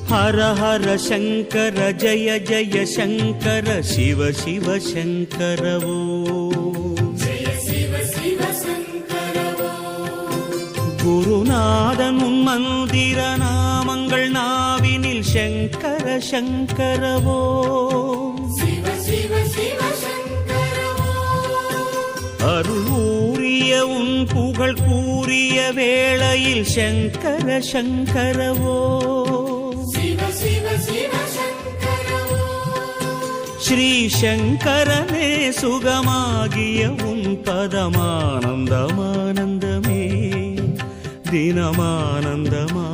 ஹர ஹர சங்கர ஜய ஜய சங்கர சிவ சிவ சங்கரவோ குருநாதன் உன் மந்திர நாமங்கள் நாவினில் சங்கர சங்கரவோ அருள் ஊறிய உன் புகழ் கூறிய வேளையில் சங்கர சங்கரவோ ஸ்ரீ சங்கரனே சுகமாகிய உன் பதமானந்தமானந்தமே தினமானந்தமா